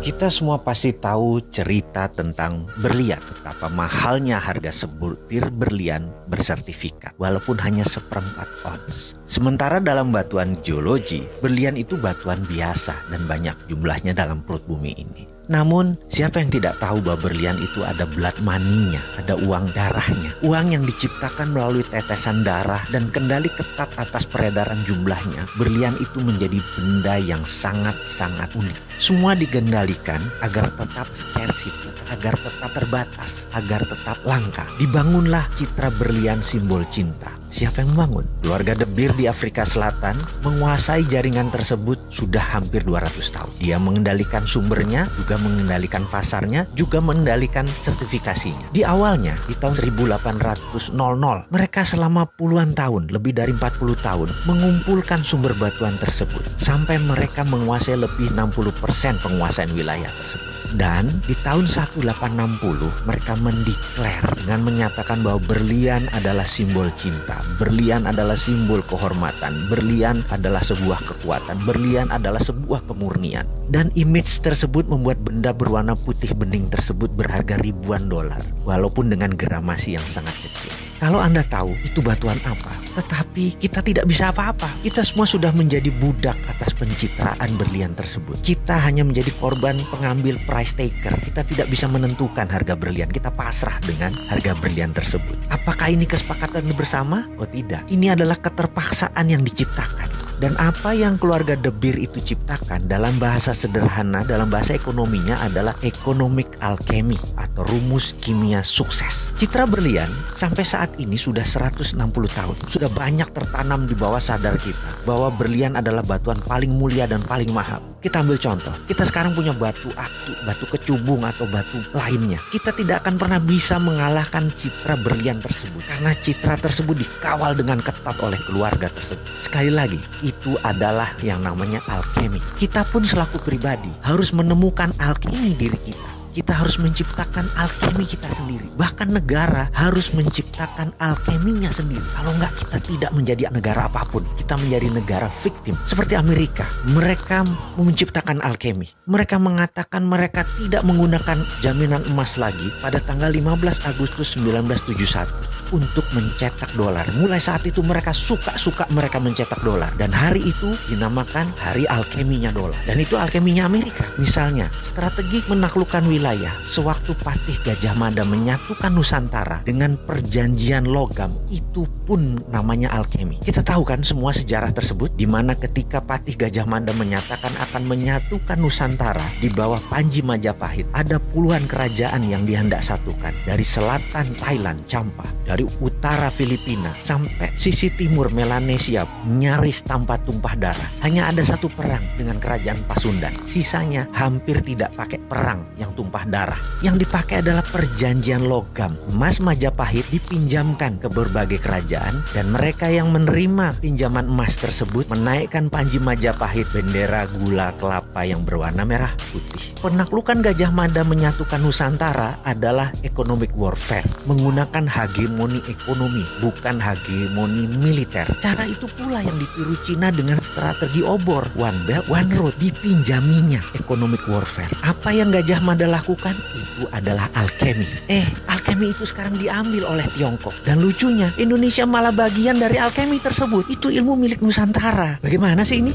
Kita semua pasti tahu cerita tentang berlian, betapa mahalnya harga sebutir berlian bersertifikat, walaupun hanya seperempat ons. Sementara dalam batuan geologi, berlian itu batuan biasa dan banyak jumlahnya dalam perut bumi ini. Namun, siapa yang tidak tahu bahwa berlian itu ada blood money-nya, ada uang darahnya. Uang yang diciptakan melalui tetesan darah dan kendali ketat atas peredaran jumlahnya. Berlian itu menjadi benda yang sangat-sangat unik. Semua digendalikan agar tetap scarcity, agar tetap terbatas, agar tetap langka. Dibangunlah citra berlian simbol cinta. Siapa yang membangun? Keluarga De Beer di Afrika Selatan menguasai jaringan tersebut sudah hampir 200 tahun. Dia mengendalikan sumbernya, juga mengendalikan pasarnya, juga mengendalikan sertifikasinya. Di awalnya, di tahun 1800, mereka selama puluhan tahun, lebih dari 40 tahun, mengumpulkan sumber batuan tersebut. Sampai mereka menguasai lebih 60% penguasaan wilayah tersebut. Dan di tahun 1860 mereka mendeklar dengan menyatakan bahwa berlian adalah simbol cinta, berlian adalah simbol kehormatan, berlian adalah sebuah kekuatan, berlian adalah sebuah kemurnian. Dan image tersebut membuat benda berwarna putih bening tersebut berharga ribuan dolar, walaupun dengan gramasi yang sangat kecil. Kalau Anda tahu itu batuan apa, tetapi kita tidak bisa apa-apa. Kita semua sudah menjadi budak atas pencitraan berlian tersebut. Kita hanya menjadi korban pengambil price taker. Kita tidak bisa menentukan harga berlian. Kita pasrah dengan harga berlian tersebut. Apakah ini kesepakatan bersama? Oh tidak. Ini adalah keterpaksaan yang diciptakan. Dan apa yang keluarga De Beer itu ciptakan dalam bahasa sederhana, dalam bahasa ekonominya adalah economic alchemy atau rumus kimia sukses. Citra berlian sampai saat ini sudah 160 tahun. Sudah banyak tertanam di bawah sadar kita bahwa berlian adalah batuan paling mulia dan paling mahal. Kita ambil contoh, kita sekarang punya batu aki, batu kecubung atau batu lainnya. Kita tidak akan pernah bisa mengalahkan citra berlian tersebut karena citra tersebut dikawal dengan ketat oleh keluarga tersebut. Sekali lagi, itu adalah yang namanya alkemi. Kita pun selaku pribadi harus menemukan alkemi diri kita. Kita harus menciptakan alkemi kita sendiri. Bahkan negara harus menciptakan alkeminya sendiri. Kalau enggak, kita tidak menjadi negara apapun. Kita menjadi negara victim. Seperti Amerika, mereka menciptakan alkemi. Mereka mengatakan mereka tidak menggunakan jaminan emas lagi pada tanggal 15 Agustus 1971 untuk mencetak dolar. Mulai saat itu mereka suka mereka mencetak dolar. Dan hari itu dinamakan hari alkeminya dolar. Dan itu alkeminya Amerika. Misalnya, strategi menaklukkan wilayah sewaktu Patih Gajah Mada menyatukan Nusantara dengan perjanjian logam, itu pun namanya alkemi. Kita tahu kan semua sejarah tersebut, di mana ketika Patih Gajah Mada menyatakan akan menyatukan Nusantara di bawah Panji Majapahit, ada puluhan kerajaan yang dihendak satukan. Dari selatan Thailand, Champa, dari utara Filipina, sampai sisi timur Melanesia, nyaris tanpa tumpah darah. Hanya ada satu perang dengan kerajaan Pasundan. Sisanya hampir tidak pakai perang yang tumpah darah. Yang dipakai adalah perjanjian logam. Emas Majapahit dipinjamkan ke berbagai kerajaan dan mereka yang menerima pinjaman emas tersebut menaikkan Panji Majapahit bendera gula kelapa yang berwarna merah putih. Penaklukan Gajah Mada menyatukan Nusantara adalah economic warfare, menggunakan hegemoni ekonomi, bukan hegemoni militer. Cara itu pula yang ditiru Cina dengan strategi obor, one belt, one road, dipinjaminya economic warfare. Apa yang Gajah Mada lakukan? Itu adalah alkemi. Alkemi itu sekarang diambil oleh Tiongkok. Dan lucunya, Indonesia malah bagian dari alkemi tersebut. Itu ilmu milik Nusantara. Bagaimana sih ini?